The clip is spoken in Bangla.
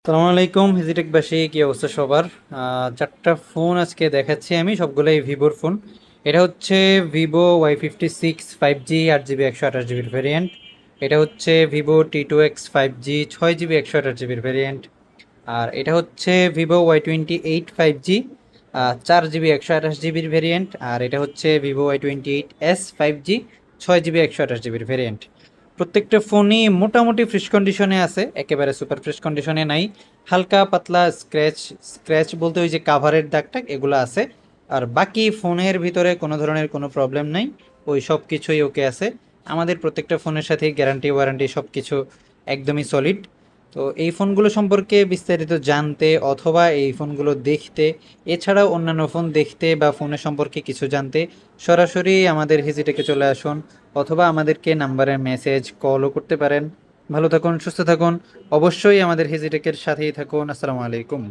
সালামু আলাইকুম হিজিটেকবাসী, কি অবস্থা সবার? চারটা ফোন আজকে দেখাচ্ছি আমি, সবগুলোই ভিভোর ফোন। এটা হচ্ছে Vivo Y56 5G 8GB 128GB variant. এটা হচ্ছে Vivo T2X 5G 6GB 128GB variant. আর এটা হচ্ছে Vivo Y28 5G 4GB 128GB variant. আর এটা হচ্ছে Vivo Y28s 5G 6GB 128GB variant. প্রত্যেকটা ফোনই মোটামুটি ফ্রেশ কন্ডিশনে আছে, একেবারে সুপার ফ্রেশ কন্ডিশনে নাই। হালকা পাতলা স্ক্র্যাচ স্ক্র্যাচ বলতে ওই যে কাভারের দাগটাক এগুলো আছে। আর বাকি ফোনের ভিতরে কোনো ধরনের কোনো প্রবলেম নাই, ওই সব কিছুই ওকে আছে। আমাদের প্রত্যেকটা ফোনের সাথে গ্যারান্টি ওয়ারেন্টি সব কিছু একদমই সলিড। তো এই ফোনগুলো সম্পর্কে বিস্তারিত জানতে অথবা এই ফোনগুলো দেখতে, এছাড়াও অন্যান্য ফোন দেখতে বা ফোনের সম্পর্কে কিছু জানতে সরাসরি আমাদের হিজিটেকে চলে আসুন, অথবা আমাদেরকে নাম্বারে মেসেজ কলও করতে পারেন। ভালো থাকুন, সুস্থ থাকুন, অবশ্যই আমাদের হিজিটেকের সাথেই থাকুন। আসসালামু আলাইকুম।